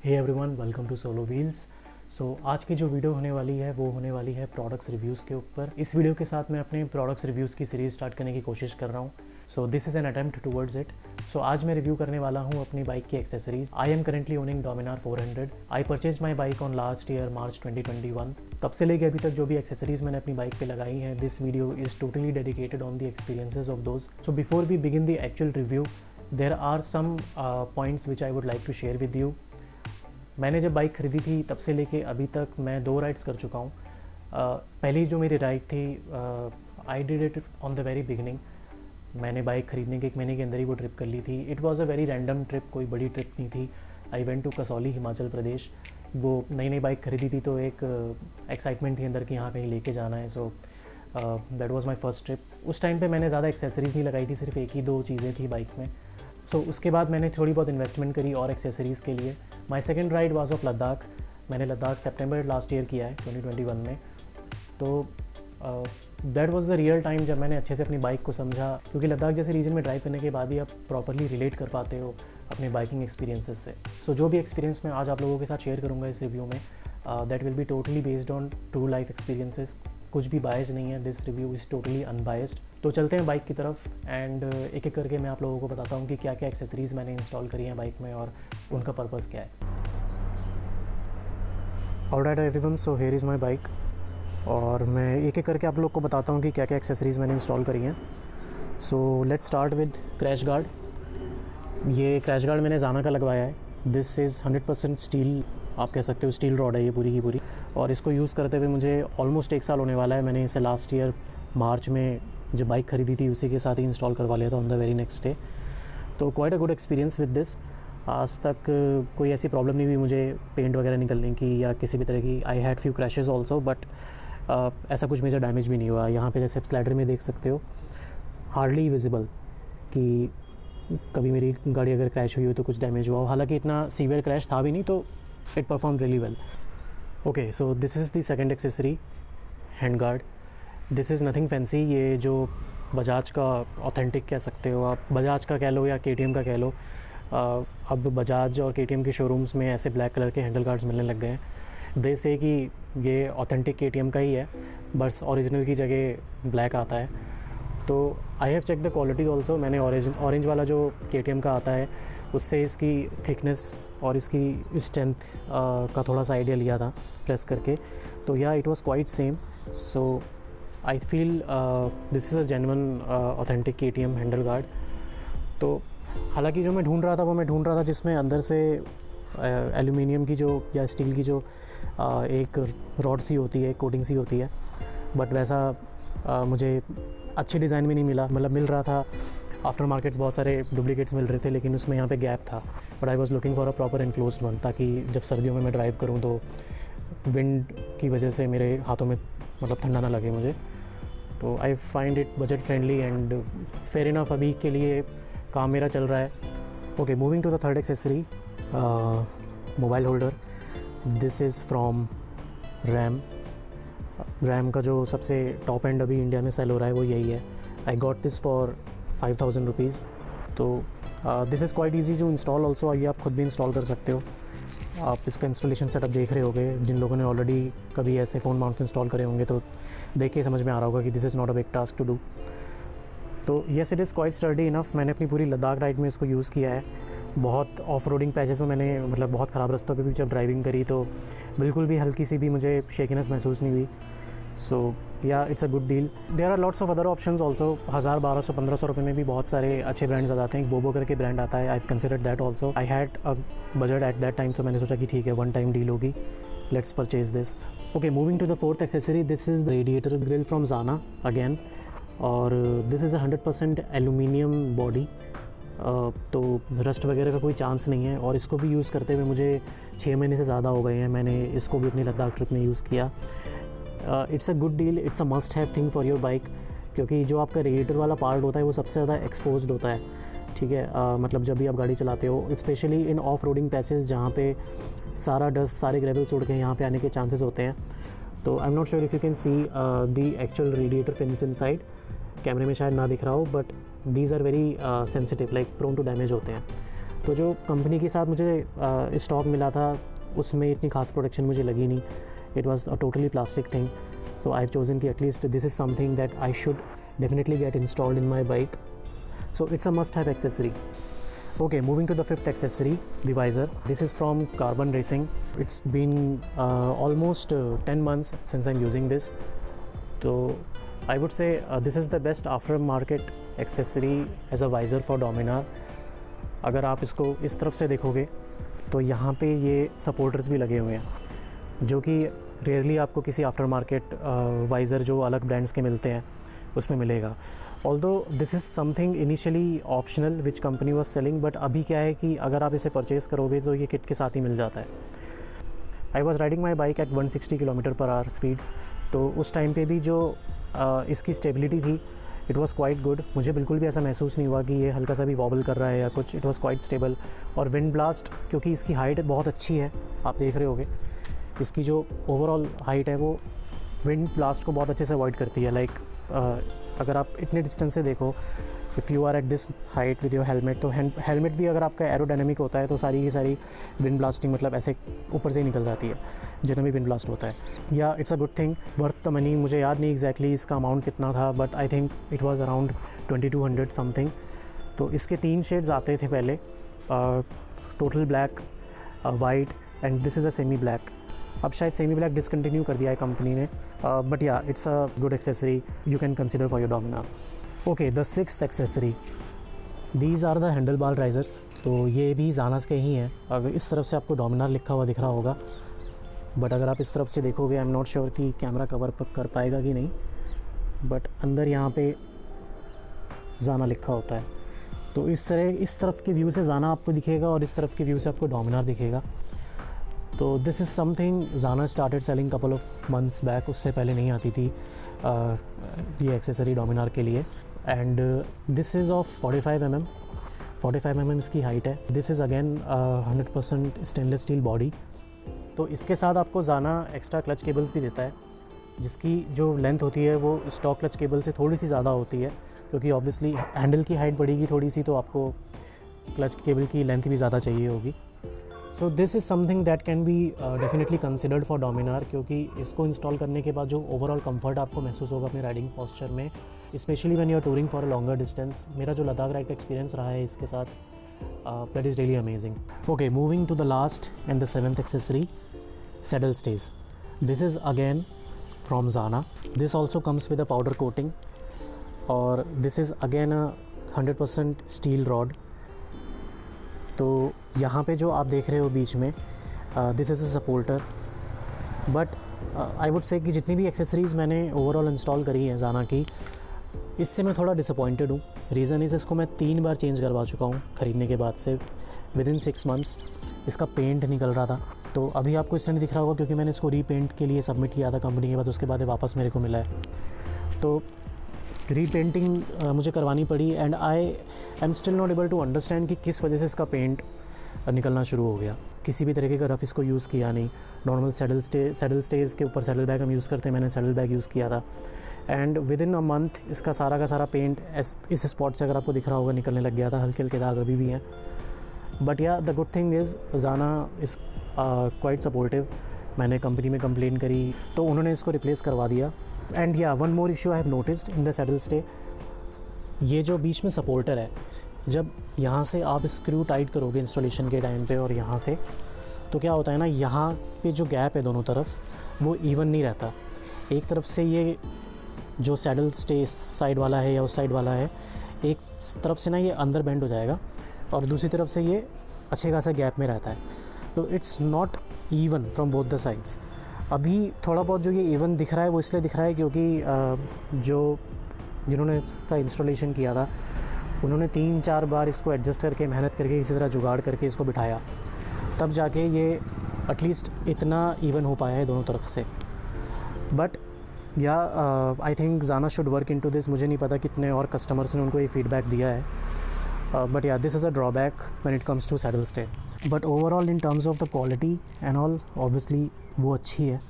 Hey everyone, welcome to solo wheels. So आज की जो वीडियो होने वाली है वो होने वाली है प्रोडक्ट्स रिव्यूज़ के ऊपर। इस वीडियो के साथ मैं अपने प्रोडक्ट्स रिव्यूज़ की सीरीज़ स्टार्ट करने की कोशिश कर रहा हूँ। So this is an attempt towards it. So आज मैं रिव्यू करने वाला हूँ अपनी बाइक की accessories. I am currently owning Dominar 400। I purchase my bike on last year March 2021। तब से लेके अभी तक जो भी एक्सेसरीज मैंने अपनी बाइक पे लगाई हैं, this video is totally dedicated on the experiences of those. So before we begin the actual review, there are some points which I would like to share with you. मैंने जब bike ख़रीदी थी तब से लेके अभी तक मैं 2 राइड्स कर चुका हूँ। पहली जो मेरी राइड थी, I did it on the very beginning. मैंने बाइक ख़रीदने के 1 महीने के अंदर ही वो ट्रिप कर ली थी। It was a very random trip, कोई बड़ी ट्रिप नहीं थी। I went to Kasauli, Himachal Pradesh. वो नई बाइक ख़रीदी थी तो एक एक्साइटमेंट थी अंदर कि यहाँ कहीं लेके जाना है। So that was my first trip. उस टाइम पे मैंने ज़्यादा एक्सेसरीज़ नहीं लगाई थी, सिर्फ 1 ही 2 चीज़ें थी बाइक में। सो उसके बाद मैंने थोड़ी बहुत इन्वेस्टमेंट करी और एक्सेसरीज़ के लिए। My second ride was of Ladakh. मैंने लद्दाख सितंबर लास्ट ईयर किया है 2021 में। तो that was the real time जब मैंने अच्छे से अपनी बाइक को समझा, क्योंकि लद्दाख जैसे रीजन में ड्राइव करने के बाद ही आप प्रॉपरली रिलेट कर पाते हो अपने बाइकिंग एक्सपीरियंसेस से। सो जो भी एक्सपीरियंस मैं आज आप लोगों के साथ शेयर करूँगा इस रिव्यू में, that will be totally based on true life experiences. कुछ भी बायस नहीं है, this review is totally unbiased. तो चलते हैं बाइक की तरफ एंड एक एक करके मैं आप लोगों को बताता हूँ कि क्या क्या एक्सेसरीज़ मैंने इंस्टॉल करी हैं बाइक में और उनका पर्पज़ क्या है। Alright everyone, so here is my bike और मैं एक एक करके आप लोग को बताता हूँ कि क्या क्या एक्सेसरीज़ मैंने इंस्टॉल करी हैं। So let's start with crash guard. ये क्रैश गार्ड मैंने ज़ाना का लगवाया है। दिस इज़ 100% स्टील, आप कह सकते हो स्टील रॉड है ये पूरी की पूरी। और इसको यूज़ करते हुए मुझे ऑलमोस्ट 1 साल होने वाला है। मैंने इसे लास्ट ईयर मार्च में जब बाइक ख़रीदी थी उसी के साथ ही इंस्टॉल करवा लिया था on the very next day. तो quite a good experience with this. आज तक कोई ऐसी प्रॉब्लम नहीं हुई मुझे पेंट वगैरह निकलने की या किसी भी तरह की। I had few crashes also, but ऐसा कुछ मेजर डैमेज भी नहीं हुआ। यहाँ पे जैसे स्लाइडर में देख सकते हो, हार्डली विजिबल कि कभी मेरी गाड़ी अगर क्रैश हुई हो तो कुछ डैमेज हुआ हो। हालांकि इतना सीवियर क्रैश था भी नहीं, तो it perform really well. Okay, so this is the second accessory, hand guard. This is nothing fancy. ये जो बजाज का ऑथेंटिक कह सकते हो आप, बजाज का कह लो या KTM का कह लो। अब बजाज और KTM के शोरूम्स में ऐसे ब्लैक कलर के हैंडल गार्ड्स मिलने लग गए हैं। दे से कि ये ऑथेंटिक KTM का ही है, बस ओरिजिनल की जगह ब्लैक आता है। तो I have check the quality also. मैंने ऑरेंज वाला जो KTM का आता है उससे इसकी थिकनेस और इसकी स्ट्रेंथ का थोड़ा सा आइडिया लिया था प्रेस करके। तो या it was quite same. So I feel this is a genuine authentic KTM handle guard. तो हालांकि जो मैं ढूंढ रहा था जिसमें अंदर से एल्यूमिनियम की जो या स्टील की जो एक रॉड सी होती है, कोटिंग सी होती है, बट वैसा मुझे अच्छे डिज़ाइन में नहीं मिला। मतलब मिल रहा था, आफ्टर मार्केट्स बहुत सारे डुप्लीकेट्स मिल रहे थे, लेकिन उसमें यहाँ पे गैप था। But I was looking for a proper enclosed one, ताकि जब सर्दियों में मैं ड्राइव करूँ तो विंड की वजह से मेरे हाथों में मतलब ठंडा ना लगे मुझे। तो I find it budget friendly and fair enough. अभी के लिए काम मेरा चल रहा है। Okay, moving to the third accessory, mobile holder. This is from RAM का जो सबसे टॉप एंड अभी इंडिया में सेल हो रहा है वो यही है। I got this for 5000 rupees. तो this is quite easy to install also. ये आप खुद भी इंस्टॉल कर सकते हो। आप इसका इंस्टॉलेशन सेटअप देख रहे होंगे, जिन लोगों ने ऑलरेडी कभी ऐसे फ़ोन माउंट इंस्टॉल करे होंगे तो देख के समझ में आ रहा होगा कि this is not a big task to do. तो yes, it is quite sturdy enough. मैंने अपनी पूरी लद्दाख राइड में इसको यूज़ किया है। बहुत ऑफ रोडिंग पैचेस में मैंने मतलब बहुत ख़राब रास्तों पे भी जब ड्राइविंग करी तो बिल्कुल भी हल्की सी भी मुझे शेकिनेस महसूस नहीं हुई। So yeah it's a good deal. There are lots of other options also. 1000, 1200, 1500 रुपये में भी बहुत सारे अच्छे ब्रांड्स आ जाते हैं। बोबो करके ब्रांड आता है, I have considered that also. I had a budget at that time, तो मैंने सोचा कि ठीक है, वन टाइम डील होगी, let's purchase this. Okay, moving to the fourth accessory, this is radiator grill from Zana again. और दिस इज़ 100% एल्यूमिनियम बॉडी। तो rust वगैरह का कोई चांस नहीं है। और इसको भी यूज़ करते हुए मुझे 6 महीने से ज़्यादा हो गए हैं। मैंने इसको भी अपनी लद्दाख ट्रिप में यूज़ किया। It's a good deal, it's a must have thing for your bike, क्योंकि जो आपका रेडिएटर वाला पार्ट होता है वो सबसे ज़्यादा एक्सपोज्ड होता है। ठीक है, मतलब जब भी आप गाड़ी चलाते हो, specially in off roading patches जहाँ पे सारा डस्ट, सारे ग्रेवल्स उड़ के यहाँ पे आने के चांसेस होते हैं। तो I am not sure if you can see the actual radiator fins inside. कैमरे में शायद ना दिख रहा हो, but these are very sensitive, like prone to damage होते हैं। तो जो कंपनी के साथ मुझे स्टॉक मिला था उसमें इतनी खास प्रोटेक्शन मुझे लगी नहीं. It was a totally plastic thing. So I have chosen कि at least this is something that I should definitely get installed in my bike. So it's a must have accessory. Okay, moving to the fifth accessory, the visor. This is from Carbon Racing. It's been almost 10 months since I'm using this. So I would say this is the best aftermarket accessory as a visor for Dominar. अगर आप इसको इस तरफ से देखोगे तो यहाँ पे ये सपोर्टर्स भी लगे हुए हैं जो कि रेयरली आपको किसी आफ्टर मार्केट वाइज़र जो अलग ब्रांड्स के मिलते हैं उसमें मिलेगा. Although this is something initially optional which company was selling, but अभी क्या है कि अगर आप इसे परचेज़ करोगे तो ये किट के साथ ही मिल जाता है. I was riding my bike at 160 km/h speed. तो उस टाइम पे भी जो इसकी स्टेबिलिटी थी इट वॉज़ क्वाइट गुड. मुझे बिल्कुल भी ऐसा महसूस नहीं हुआ कि ये हल्का सा भी वॉबल कर रहा है या कुछ. It was quite stable. और विंड ब्लास्ट क्योंकि इसकी हाइट बहुत अच्छी है, आप देख रहे होगे इसकी जो ओवरऑल हाइट है वो विंड ब्लास्ट को बहुत अच्छे से अवॉइड करती है. लाइक अगर आप इतने डिस्टेंस से देखो, if you are at this height with your helmet, तो हेलमेट भी अगर आपका एरोडायनेमिक होता है तो सारी की सारी विंड ब्लास्टिंग मतलब ऐसे ऊपर से ही निकल जाती है जितना भी विंड ब्लास्ट होता है. या it's a good thing, worth the money. मुझे याद नहीं एग्जैक्टली इसका अमाउंट कितना था, but I think it was around 2200 something. तो इसके 3 शेड्स आते थे पहले, total black, white and this is a semi black. अब शायद सेमी ब्लैक डिसकंटिन्यू कर दिया है कंपनी ने, but yeah it's a good accessory you can consider for your Dominar. Okay, the sixth accessory, these are the handle bar risers. तो ये भी जानास के ही हैं. अब इस तरफ से आपको डोमिनार लिखा हुआ दिख रहा होगा, बट अगर आप इस तरफ से देखोगे आई एम नॉट श्योर कि कैमरा कवर कर पाएगा कि नहीं, बट अंदर यहाँ पे जाना लिखा होता है. तो इस तरफ के व्यू से जाना आपको दिखेगा और इस तरफ के व्यू से आपको डोमिनार दिखेगा. तो दिस इज़ समथिंग जाना started selling couple of months back. उससे पहले नहीं आती थी ये एक्सेसरी डोमिनार के लिए. And this is of 45 mm. 45 mm इसकी हाइट है. This is again 100% stainless steel body. तो इसके साथ आपको जाना एक्स्ट्रा क्लच केबल्स भी देता है जिसकी जो लेंथ होती है वो स्टॉक क्लच केबल से थोड़ी सी ज़्यादा होती है, क्योंकि ऑब्वियसली हैंडल की हाइट बढ़ेगी थोड़ी सी तो आपको क्लच केबल की लेंथ भी ज़्यादा चाहिए होगी. सो this is something that can be definitely considered for Dominar, क्योंकि इसको इंस्टॉल करने के बाद जो ओवरऑल कंफर्ट आपको महसूस होगा अपने राइडिंग पोस्चर में, specially when you are touring for a longer distance. मेरा जो लद्दाख राइड का एक्सपीरियंस रहा है इसके साथ, that is really amazing. Okay, moving to the last and the 7th accessory, saddle stage. This is again from Zana. This also comes with a powder coating और this is again a 100% steel rod. तो यहाँ पे जो आप देख रहे हो बीच में, this is a supporter. But I would say कि जितनी भी एक्सेसरीज़ मैंने ओवरऑल इंस्टॉल करी हैं जाना की, इससे मैं थोड़ा डिसअपॉइंटेड हूँ. रीज़न इज़ इसको मैं 3 बार चेंज करवा चुका हूँ ख़रीदने के बाद से. विदिन 6 मंथ्स इसका पेंट निकल रहा था. तो अभी आपको इसलिए नहीं दिख रहा होगा क्योंकि मैंने इसको रीपेंट के लिए सबमिट किया था कंपनी के बाद, उसके बाद ये वापस मेरे को मिला है. तो रीपेंटिंग मुझे करवानी पड़ी and I am still not able to understand कि किस वजह से इसका पेंट निकलना शुरू हो गया. किसी भी तरीके का रफ़ इसको यूज़ किया नहीं. नॉर्मल सैडल स्टेज के ऊपर सैडल बैग हम यूज़ करते हैं, मैंने सैडल बैग यूज़ किया था and with in a month इसका सारा का सारा पेंट इस स्पॉट से, अगर आपको दिख रहा होगा, निकलने लग गया था. हल्के हल्के दाग अभी भी हैं. बट या द गुड थिंग इज़ जाना इज़ क्वाइट सपोर्टिव. मैंने कंपनी में कंप्लेन करी तो उन्होंने इसको रिप्लेस करवा दिया. एंड या one more issue I have noticed in the saddle stay, ये जो बीच में सपोर्टर है, जब यहाँ से आप स्क्रू टाइट करोगे इंस्टॉलेशन के टाइम पे और यहाँ से, तो क्या होता है ना, यहाँ पे जो गैप है दोनों तरफ वो इवन नहीं रहता. एक तरफ से ये जो सैडल स्टे साइड वाला है या उस साइड वाला है, एक तरफ से ना ये अंदर बेंड हो जाएगा और दूसरी तरफ से ये अच्छे खासा गैप में रहता है. तो it's not even from both the sides. अभी थोड़ा बहुत जो ये इवन दिख रहा है वो इसलिए दिख रहा है क्योंकि जिन्होंने इसका इंस्टॉलेशन किया था उन्होंने 3-4 बार इसको एडजस्ट करके, मेहनत करके, किसी तरह जुगाड़ करके इसको बिठाया, तब जाके ये एटलीस्ट इतना इवन हो पाया है दोनों तरफ से. बट या आई थिंक जाना शुड वर्क इनटू दिस. मुझे नहीं पता कितने और कस्टमर्स ने उनको ये फीडबैक दिया है, but yeah this is a drawback when it comes to saddle stay. But overall in terms of the quality and all, obviously वो अच्छी है,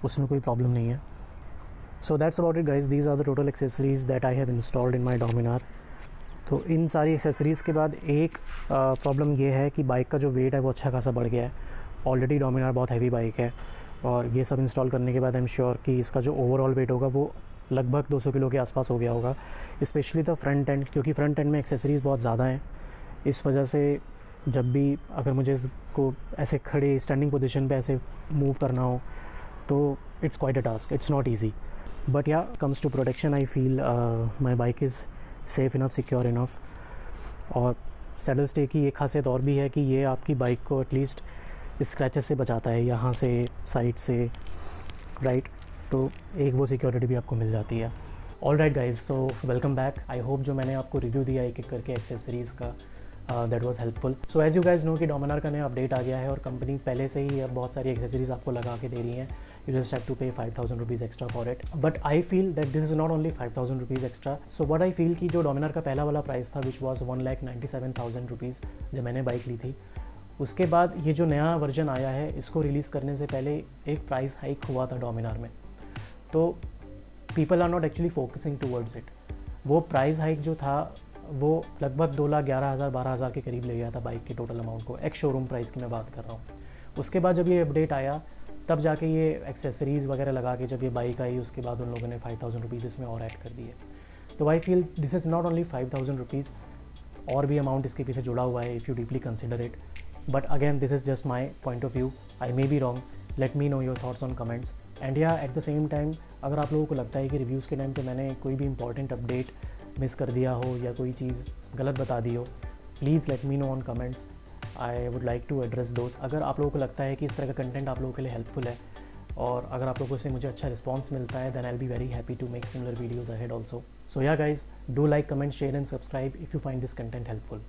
उसमें कोई प्रॉब्लम नहीं है. So that's about it guys. These are the total accessories that I have installed in my Dominar. तो इन सारी एक्सेसरीज़ के बाद एक प्रॉब्लम ये है कि बाइक का जो वेट है वो अच्छा खासा बढ़ गया है। ऑलरेडी डोमिनार बहुत हैवी बाइक है और ये सब इंस्टॉल करने के बाद आई एम श्योर कि इसका जो ओवरऑल वेट होगा वो लगभग 200 किलो के आसपास हो गया होगा, स्पेशली द फ्रंट एंड, क्योंकि फ्रंट एंड में एक्सेसरीज़ बहुत ज़्यादा हैं। इस वजह से जब भी अगर मुझे इसको ऐसे खड़े स्टैंडिंग पोजीशन पे ऐसे मूव करना हो तो it's quite a task, it's not easy. But yeah comes to protection I feel my bike is safe enough, secure enough. और सैडल स्टे की एक खासियत और भी है कि ये आपकी बाइक को एटलीस्ट स्क्रैचेस से बचाता है, यहाँ से, साइड से, राइट। तो एक वो सिक्योरिटी भी आपको मिल जाती है। All right guys, so welcome back. I hope जो मैंने आपको रिव्यू दिया एक एक करके एक्सेसरीज़ का, that was helpful. So as you guys know कि डोमिनार का नया अपडेट आ गया है और कंपनी पहले से ही अब बहुत सारी एक्सेसरीज़ आपको लगा के दे रही हैं। You just have to pay 5,000 rupees extra for it. But I feel that this is not only 5,000 rupees extra. So what I feel कि जो डोमिनार का पहला वाला प्राइस था which was 1,97,000 rupees जब मैंने बाइक ली थी, उसके बाद ये जो नया वर्जन आया है इसको रिलीज़ करने से पहले एक प्राइस हाइक हुआ था डोमिनार में। तो people are not actually focusing towards it. वो प्राइस हाइक जो था वो लगभग 2,11,000 12,000 के करीब ले गया था बाइक के टोटल अमाउंट को, एक शोरूम प्राइस की मैं बात कर रहा हूँ। उसके बाद जब ये अपडेट आया तब जाके ये एक्सेसरीज़ वगैरह लगा के जब ये बाइक आई उसके बाद उन लोगों ने 5,000 रुपीज़ इसमें और ऐड कर दिए। तो I feel this is not only 5,000 rupees, और भी अमाउंट इसके पीछे जुड़ा हुआ है if you deeply consider it. But again this is just my point of view, I may be wrong, late me know your thoughts on comments. And या at the same time अगर आप लोगों को लगता है कि रिव्यूज़ के time पे मैंने कोई भी इंपॉर्टेंट अपडेट मिस कर दिया हो या कोई चीज़ गलत बता दी हो, please let me know on comments, I would like to address दोस्त। अगर आप लोगों को लगता है कि इस तरह का कंटेंट आप लोगों के लिए हेल्पफुल है और अगर आप लोगों से मुझे अच्छा रिस्पांस मिलता है then I will be very happy to make similar videos ahead also. So yeah guys, do like, comment, share and subscribe if you find this content helpful.